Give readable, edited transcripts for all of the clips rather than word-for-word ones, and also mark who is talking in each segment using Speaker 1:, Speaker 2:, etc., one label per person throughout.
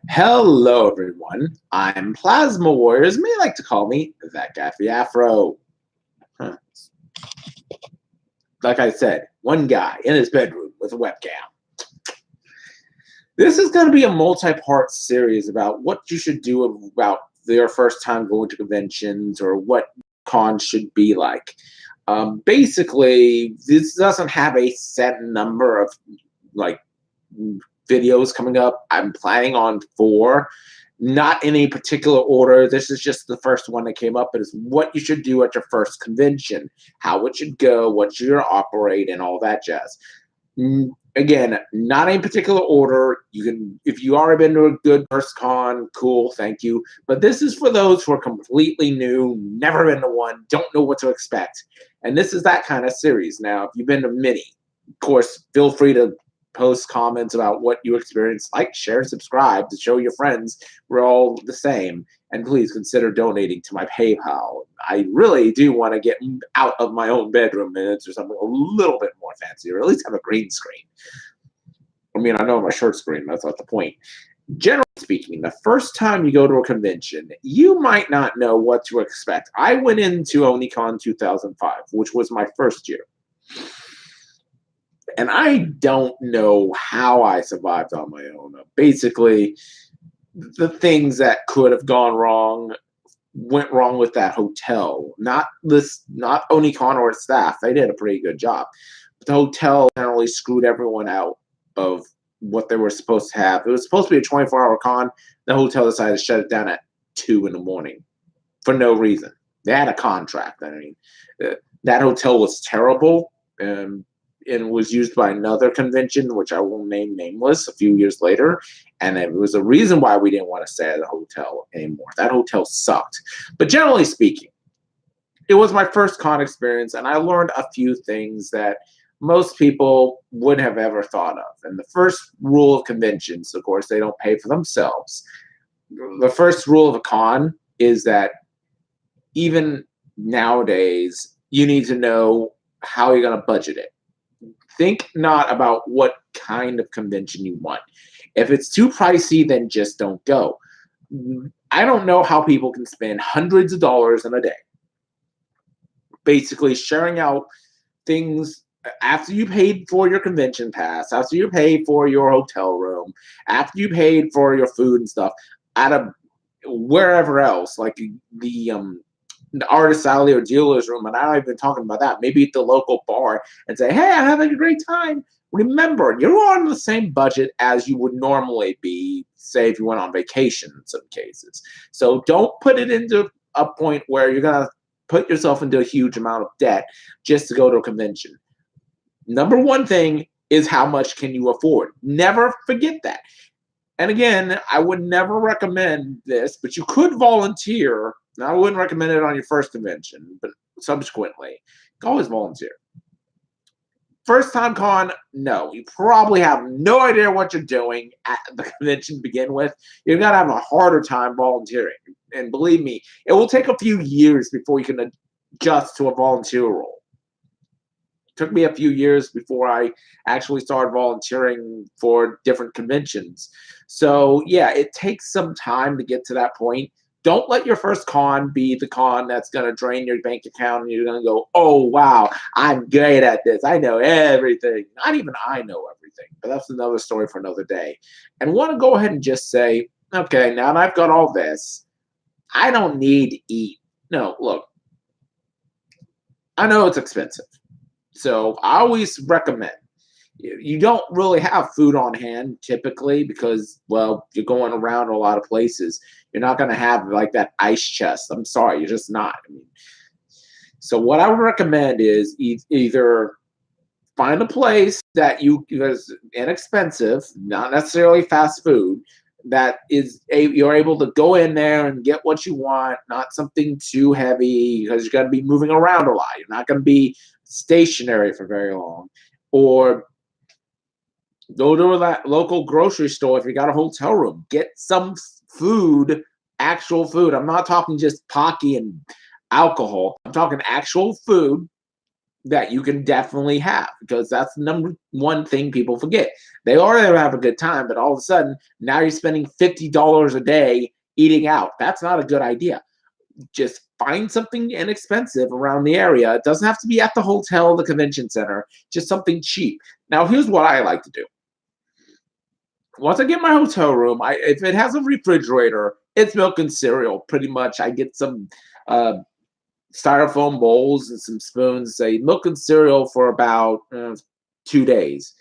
Speaker 1: Hello, everyone. I'm Plasma Warriors. May like to call me that Gaffy Afro. Huh. Like I said, one guy in his bedroom with a webcam. This is going to be a multi-part series about what you should do about your first time going to conventions or what cons should be like. Basically, this doesn't have a set number of like videos coming up. I'm planning on 4, not in a particular order. This is just the first one that came up. It is what you should do at your first convention, how it should go, what you're gonna operate, and all that jazz. Again, not in particular order. You can, if you already been to a good first con, cool, thank you. But this is for those who are completely new, never been to one, don't know what to expect. And this is that kind of series. Now, if you've been to many, of course, feel free to post comments about what you experienced. Like, share, subscribe to show your friends we're all the same. And please consider donating to my PayPal. I really do want to get out of my own bedroom minutes or something a little bit more fancy, or at least have a green screen. I mean, I know my short screen, that's not the point. Generally speaking, the first time you go to a convention, you might not know what to expect. I went into Oni-con 2005, which was my first year. And I don't know how I survived on my own. Basically, the things that could have gone wrong went wrong with that hotel. Not Oni-con or its staff. They did a pretty good job. But the hotel generally screwed everyone out of what they were supposed to have. It was supposed to be a 24-hour con. The hotel decided to shut it down at 2 in the morning for no reason. They had a contract. I mean, that hotel was terrible. And was used by another convention, which I will name nameless, a few years later. And it was a reason why we didn't want to stay at the hotel anymore. That hotel sucked. But generally speaking, it was my first con experience, and I learned a few things that most people wouldn't have ever thought of. And the first rule of conventions, of course, they don't pay for themselves. The first rule of a con is that even nowadays, you need to know how you're going to budget it. Think not about what kind of convention you want. If it's too pricey, then just don't go. I don't know how people can spend hundreds of dollars in a day basically sharing out things after you paid for your convention pass, after you paid for your hotel room, after you paid for your food and stuff, out of wherever else, like the artist alley or dealer's room, and I'm not even talking about that. Maybe at the local bar and say, hey, I'm having a great time. Remember, you're on the same budget as you would normally be, say, if you went on vacation in some cases. So don't put it into a point where you're going to put yourself into a huge amount of debt just to go to a convention. Number one thing is how much can you afford? Never forget that. And again, I would never recommend this, but you could volunteer. Now, I wouldn't recommend it on your first convention, but subsequently, you can always volunteer. First time con, no. You probably have no idea what you're doing at the convention to begin with. You're going to have a harder time volunteering. And believe me, it will take a few years before you can adjust to a volunteer role. It took me a few years before I actually started volunteering for different conventions. So, yeah, it takes some time to get to that point. Don't let your first con be the con that's going to drain your bank account and you're going to go, oh, wow, I'm great at this. I know everything. Not even I know everything, but that's another story for another day. And want to go ahead and just say, okay, now that I've got all this, I don't need to eat. No, look, I know it's expensive. So I always recommend, you don't really have food on hand typically because, well, you're going around a lot of places. You're not going to have like that ice chest. I'm sorry, you're just not. I mean, so what I would recommend is either find a place that is inexpensive, not necessarily fast food, that is you're able to go in there and get what you want, not something too heavy because you're going to be moving around a lot. You're not going to be stationary for very long. Or go to that local grocery store if you got a hotel room. Get some food, actual food. I'm not talking just Pocky and alcohol. I'm talking actual food that you can definitely have, because that's the number one thing people forget. They already have a good time, but all of a sudden now you're spending $50 a day eating out. That's not a good idea. Just find something inexpensive around the area. It doesn't have to be at the hotel, the convention center, just something cheap. Now, here's what I like to do. Once I get my hotel room, if it has a refrigerator, it's milk and cereal. Pretty much, I get some styrofoam bowls and some spoons. Say milk and cereal for about 2 days.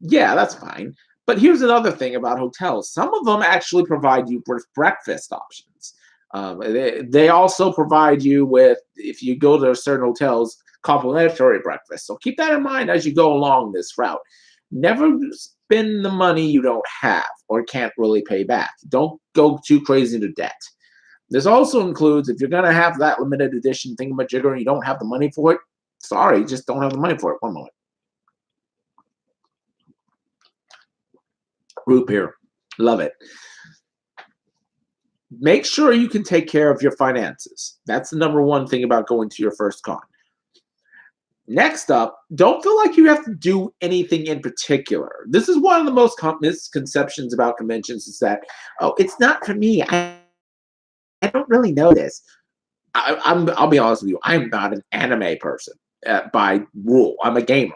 Speaker 1: Yeah, that's fine. But here's another thing about hotels. Some of them actually provide you with breakfast options. They also provide you with, if you go to certain hotels, complimentary breakfast. So keep that in mind as you go along this route. Never spend the money you don't have or can't really pay back. Don't go too crazy into debt. This also includes, if you're going to have that limited edition thingamajigger and you don't have the money for it, sorry, just don't have the money for it. One moment. Root beer. Love it. Make sure you can take care of your finances. That's the number one thing about going to your first con. Next up, don't feel like you have to do anything in particular. This is one of the most misconceptions about conventions, is that, oh, it's not for me. I don't really know this. I'll be honest with you. I'm not an anime person by rule. I'm a gamer.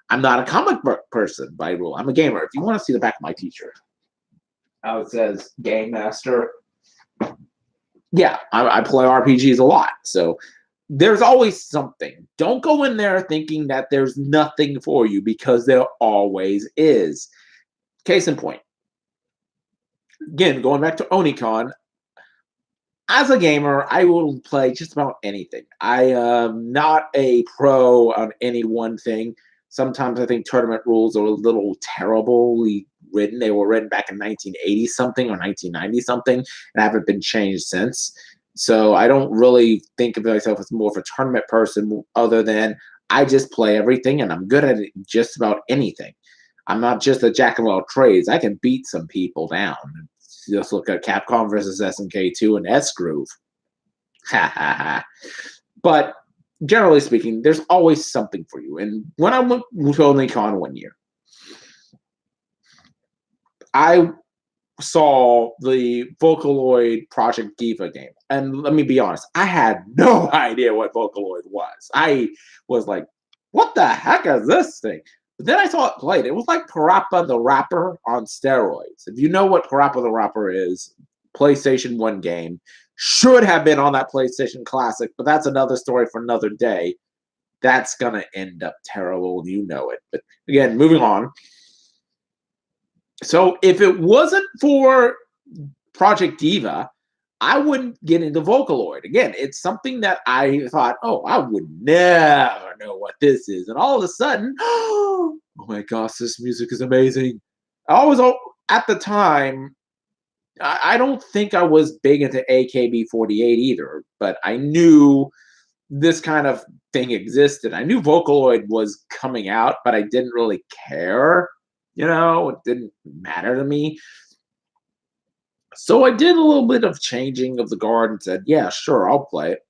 Speaker 1: I'm not a comic book person by rule. I'm a gamer. If you want to see the back of my t-shirt, how it says Game Master. Yeah, I play RPGs a lot. So there's always something. Don't go in there thinking that there's nothing for you, because there always is. Case in point. Again, going back to Oni-con, as a gamer, I will play just about anything. I am not a pro on any one thing. Sometimes I think tournament rules are a little terribly written. They were written back in 1980 something or 1990 something and haven't been changed since. So I don't really think of myself as more of a tournament person, other than I just play everything and I'm good at it, just about anything. I'm not just a jack of all trades. I can beat some people down. Just look at Capcom versus SNK2 and S-Groove. Ha ha ha. But generally speaking, there's always something for you. And when I went to Oni-con one year, I saw the Vocaloid Project Diva game. And let me be honest, I had no idea what Vocaloid was. I was like, what the heck is this thing? But then I saw it played. It was like Parappa the Rapper on steroids. If you know what Parappa the Rapper is, PlayStation 1 game. Should have been on that PlayStation Classic, but that's another story for another day. That's going to end up terrible, and you know it. But again, moving on. So if it wasn't for Project Diva, I wouldn't get into Vocaloid. Again, it's something that I thought, oh, I would never know what this is. And all of a sudden, oh my gosh, this music is amazing. I was, at the time, I don't think I was big into AKB48 either, but I knew this kind of thing existed. I knew Vocaloid was coming out, but I didn't really care. You know, it didn't matter to me. So I did a little bit of changing of the guard and said, yeah, sure, I'll play it.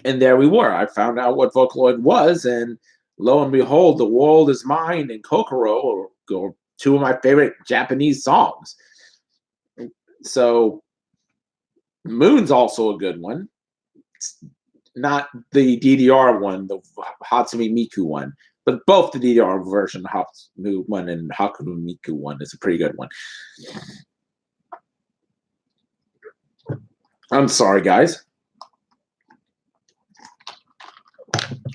Speaker 1: And there we were. I found out what Vocaloid was, and lo and behold, The World Is Mine and Kokoro are two of my favorite Japanese songs. So Moon's also a good one. It's not the DDR one, the Hatsune Miku one, but both the DDR version, Hatsune one and Hatsune Miku one, is a pretty good one. I'm sorry, guys.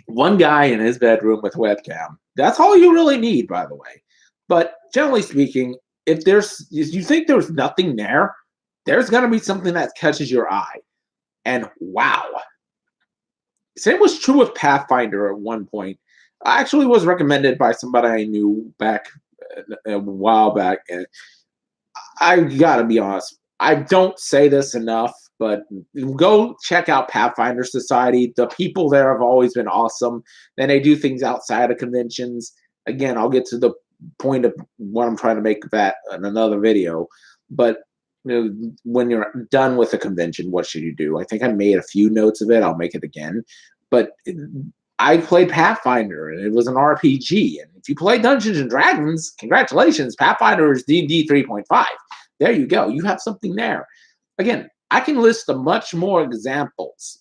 Speaker 1: One guy in his bedroom with webcam. That's all you really need, by the way. But generally speaking, if you think there's nothing there, there's going to be something that catches your eye. And wow. Same was true with Pathfinder at one point. I actually was recommended by somebody I knew back a while back. And I got to be honest, I don't say this enough, but go check out Pathfinder Society. The people there have always been awesome. Then they do things outside of conventions. Again, I'll get to the point of what I'm trying to make that in another video. But when you're done with a convention, what should you do? I think I made a few notes of it. I'll make it again. But I played Pathfinder, and it was an RPG. And if you play Dungeons and Dragons, congratulations, Pathfinder is D&D 3.5. There you go. You have something there. Again, I can list a much more examples.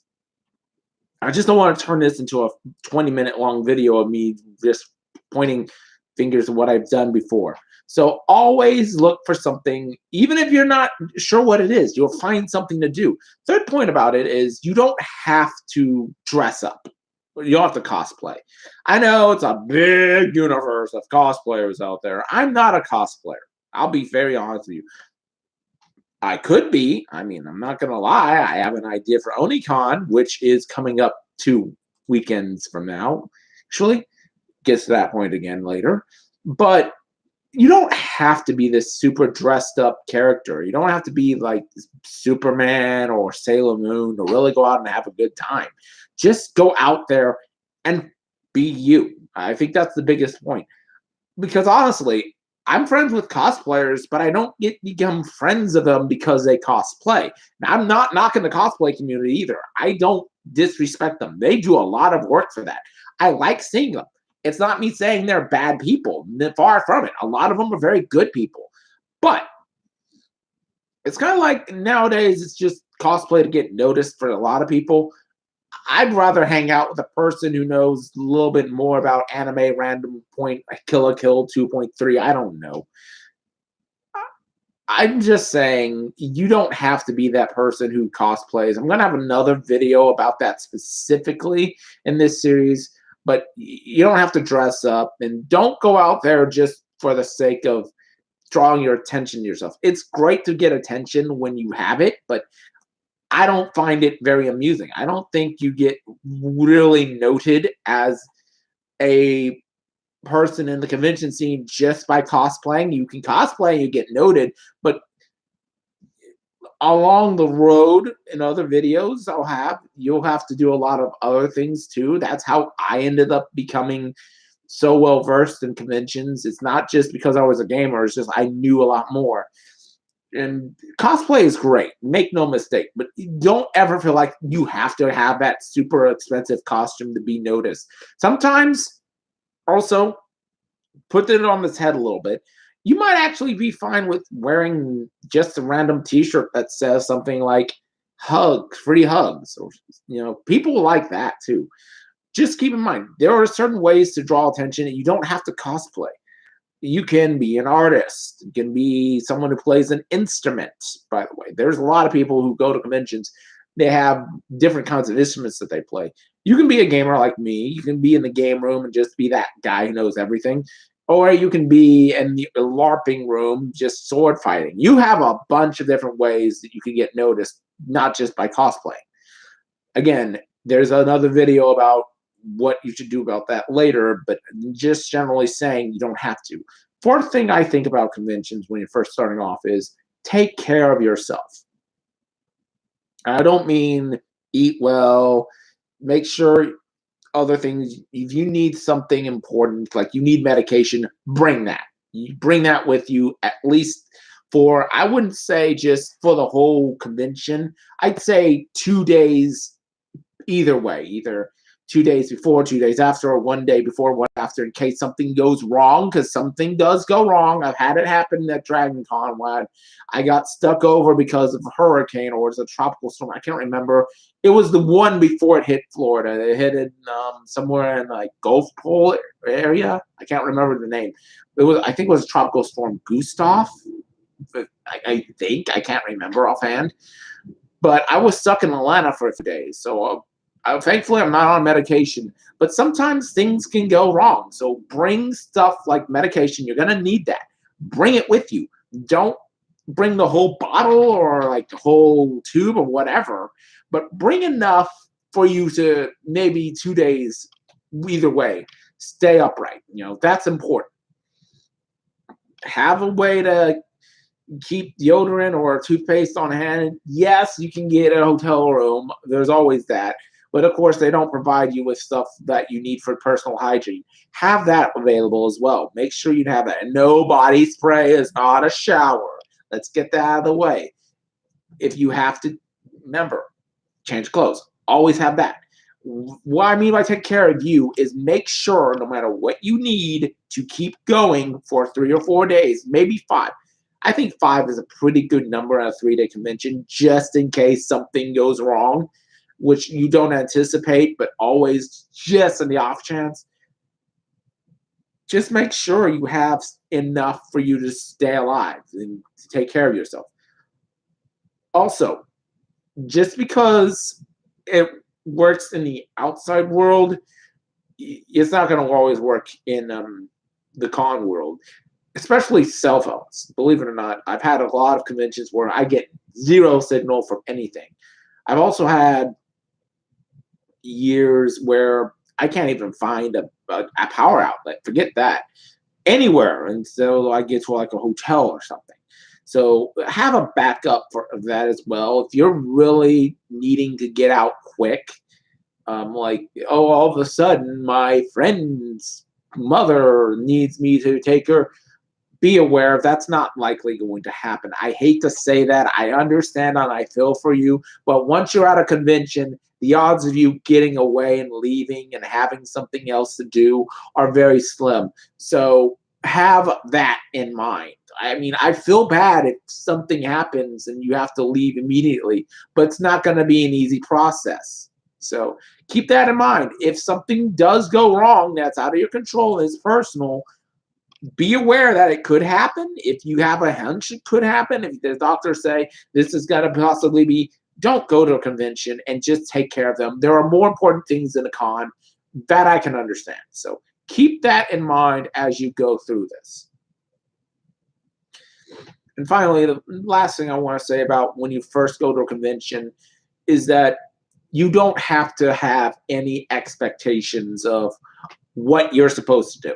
Speaker 1: I just don't want to turn this into a 20-minute long video of me just pointing fingers at what I've done before. So always look for something, even if you're not sure what it is, you'll find something to do. Third point about it is you don't have to dress up. You don't have to cosplay. I know it's a big universe of cosplayers out there. I'm not a cosplayer. I'll be very honest with you. I could be. I mean, I'm not going to lie. I have an idea for Oni-con, which is coming up 2 weekends from now. Actually, gets to that point again later. But you don't have to be this super dressed up character. You don't have to be like Superman or Sailor Moon to really go out and have a good time. Just go out there and be you. I think that's the biggest point. Because honestly, I'm friends with cosplayers, but I don't get become friends of them because they cosplay. Now, I'm not knocking the cosplay community either. I don't disrespect them. They do a lot of work for that. I like seeing them. It's not me saying they're bad people. Far from it. A lot of them are very good people. But it's kind of like nowadays it's just cosplay to get noticed for a lot of people. I'd rather hang out with a person who knows a little bit more about anime random point kill a kill 2.3. I don't know. I'm just saying you don't have to be that person who cosplays. I'm going to have another video about that specifically in this series, but you don't have to dress up and don't go out there just for the sake of drawing your attention to yourself. It's great to get attention when you have it, but I don't find it very amusing. I don't think you get really noted as a person in the convention scene just by cosplaying. You can cosplay and you get noted, but along the road in other videos you'll have to do a lot of other things too. That's how I ended up becoming so well versed in conventions. It's not just because I was a gamer, it's just I knew a lot more. And cosplay is great, make no mistake, but don't ever feel like you have to have that super expensive costume to be noticed. Sometimes, also, put it on this head a little bit, you might actually be fine with wearing just a random t-shirt that says something like hugs, free hugs, or people like that too. Just keep in mind, there are certain ways to draw attention and you don't have to cosplay. You can be an artist. You can be someone who plays an instrument, by the way. There's a lot of people who go to conventions. They have different kinds of instruments that they play. You can be a gamer like me. You can be in the game room and just be that guy who knows everything. Or you can be in the LARPing room just sword fighting. You have a bunch of different ways that you can get noticed, not just by cosplaying. Again, there's another video about what you should do about that later, but just generally saying you don't have to. Fourth thing I think about conventions when you're first starting off is take care of yourself. I don't mean eat well, make sure other things, if you need something important, like you need medication, bring that. You bring that with you at least for, I wouldn't say just for the whole convention. I'd say 2 days either way, either 2 days before, 2 days after, or 1 day before, 1 after, in case something goes wrong, because something does go wrong. I've had it happen at Dragon Con when I got stuck over because of a hurricane or it was a tropical storm. I can't remember. It was the one before it hit Florida. It hit it somewhere in like Gulfport area. I can't remember the name. I think it was a tropical storm Gustav. I think. I can't remember offhand. But I was stuck in Atlanta for 3 days, so thankfully, I'm not on medication, but sometimes things can go wrong. So bring stuff like medication. You're going to need that. Bring it with you. Don't bring the whole bottle or like the whole tube or whatever, but bring enough for you to maybe 2 days, either way, stay upright. That's important. Have a way to keep deodorant or toothpaste on hand. Yes, you can get a hotel room. There's always that. But of course, they don't provide you with stuff that you need for personal hygiene. Have that available as well. Make sure you have that. And no body spray is not a shower. Let's get that out of the way. If you have to, remember, change clothes. Always have that. What I mean by take care of you is make sure no matter what you need to keep going for 3 or 4 days, maybe 5. I think 5 is a pretty good number on a 3-day convention, just in case something goes wrong, which you don't anticipate, but always just in the off chance. Just make sure you have enough for you to stay alive and to take care of yourself. Also, just because it works in the outside world, it's not going to always work in the con world, especially cell phones. Believe it or not, I've had a lot of conventions where I get zero signal from anything. I've also had years where I can't even find a power outlet. Forget that. Anywhere until I get to like a hotel or something. So have a backup for that as well. If you're really needing to get out quick, like, oh, all of a sudden my friend's mother needs me to take her, be aware that's not likely going to happen. I hate to say that. I understand and I feel for you. But once you're at a convention, the odds of you getting away and leaving and having something else to do are very slim. So have that in mind. I mean, I feel bad if something happens and you have to leave immediately, but it's not going to be an easy process. So keep that in mind. If something does go wrong that's out of your control and is personal, be aware that it could happen. If you have a hunch it could happen, if the doctors say this is going to possibly be, don't go to a convention and just take care of them. There are more important things in a con that I can understand. So keep that in mind as you go through this. And finally, the last thing I want to say about when you first go to a convention is that you don't have to have any expectations of what you're supposed to do.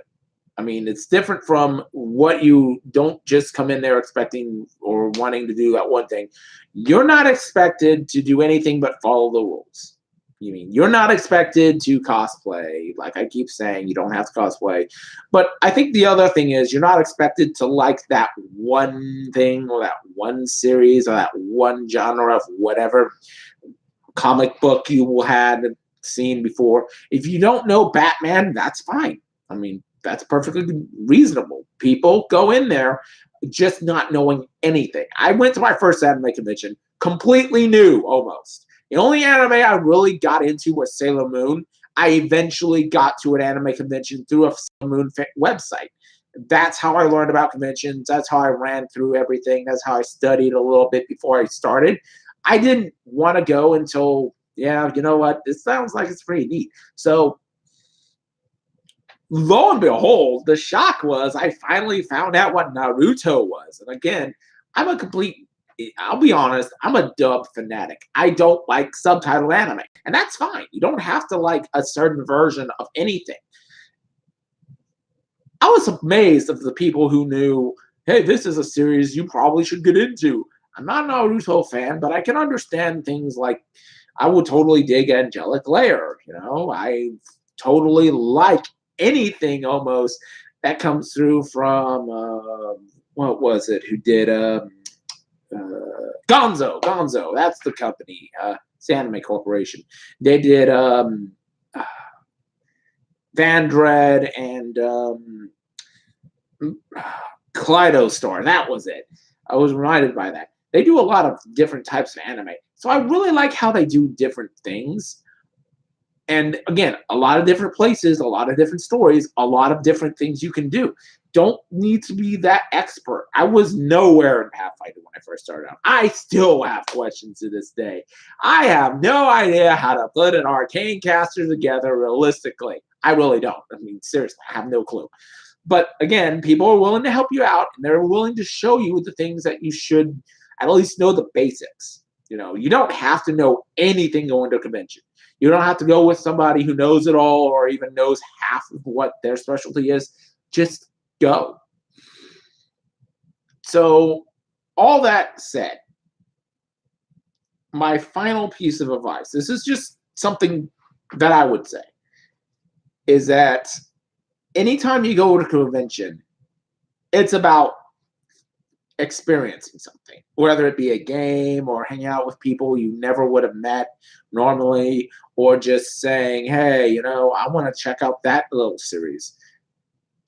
Speaker 1: I mean, it's different from what you don't just come in there expecting or wanting to do that one thing. You're not expected to do anything but follow the rules. You mean you're not expected to cosplay. Like I keep saying, you don't have to cosplay. But I think the other thing is you're not expected to like that one thing or that one series or that one genre of whatever comic book you had seen before. If you don't know Batman, that's fine. I mean, that's perfectly reasonable. People go in there just not knowing anything. I went to my first anime convention completely new almost. The only anime I really got into was Sailor Moon. I eventually got to an anime convention through a Sailor Moon website. That's how I learned about conventions. That's how I ran through everything. That's how I studied a little bit before I started. I didn't want to go until, yeah, you know what? This sounds like it's pretty neat. So lo and behold, the shock was I finally found out what Naruto was. And again, I'll be honest, I'm a dub fanatic. I don't like subtitled anime. And that's fine. You don't have to like a certain version of anything. I was amazed of the people who knew, hey, this is a series you probably should get into. I'm not a Naruto fan, but I can understand things like I would totally dig Angelic Layer. I totally like anything almost that comes through from what was it? Who did Gonzo? That's the company. It's Anime Corporation. They did Vandred and Kaleido Star. That was it. I was reminded by that. They do a lot of different types of anime. So I really like how they do different things. And again, a lot of different places, a lot of different stories, a lot of different things you can do. Don't need to be that expert. I was nowhere in Pathfinder when I first started out. I still have questions to this day. I have no idea how to put an arcane caster together realistically. I really don't. I mean, seriously, I have no clue. But again, people are willing to help you out, and they're willing to show you the things that you should at least know the basics. You don't have to know anything going to a convention. You don't have to go with somebody who knows it all or even knows half of what their specialty is. Just go. So, all that said, my final piece of advice, this is just something that I would say, is that anytime you go to a convention, it's about experiencing something, whether it be a game or hanging out with people you never would have met normally, or just saying, hey, I want to check out that little series.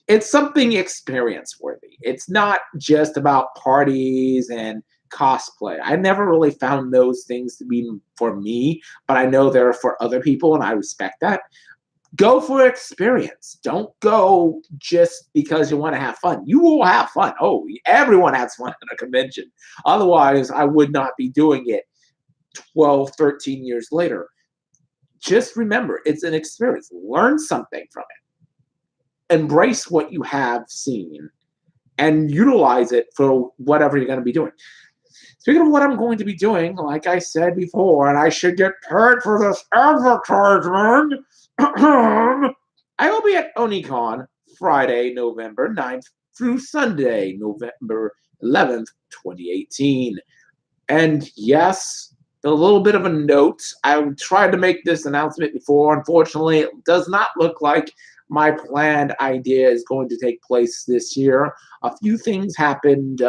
Speaker 1: It's something experience worthy. It's not just about parties and cosplay. I never really found those things to be for me, but I know they're for other people and I respect that. Go for experience. Don't go just because you want to have fun. You will have fun. Oh, everyone has fun at a convention. Otherwise, I would not be doing it 12, 13 years later. Just remember, it's an experience. Learn something from it. Embrace what you have seen and utilize it for whatever you're going to be doing. Speaking of what I'm going to be doing, like I said before, and I should get paid for this advertisement, I will be at Oni-con Friday, November 9th through Sunday, November 11th, 2018. And yes, a little bit of a note. I tried to make this announcement before. Unfortunately, it does not look like my planned idea is going to take place this year. A few things happened.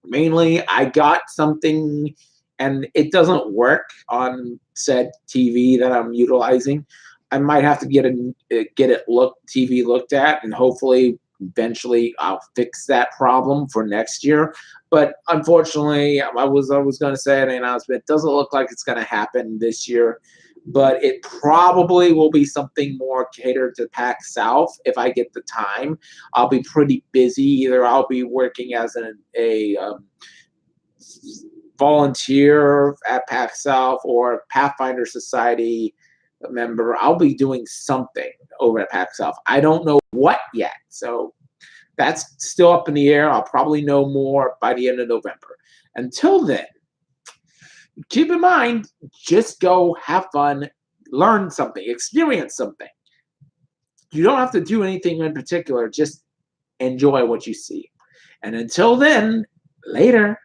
Speaker 1: Mainly, I got something and it doesn't work on said TV that I'm utilizing. I might have to get it TV looked at, and hopefully eventually I'll fix that problem for next year. But unfortunately, I was going to say an announcement. It doesn't look like it's going to happen this year, but it probably will be something more catered to PAX South if I get the time. I'll be pretty busy. Either I'll be working as a volunteer at PAX South or Pathfinder Society member. I'll be doing something over at PAX South. I don't know what yet, so that's still up in the air. I'll probably know more by the end of November. Until then, keep in mind, just go have fun, learn something, experience something. You don't have to do anything in particular. Just enjoy what you see. And until then, later.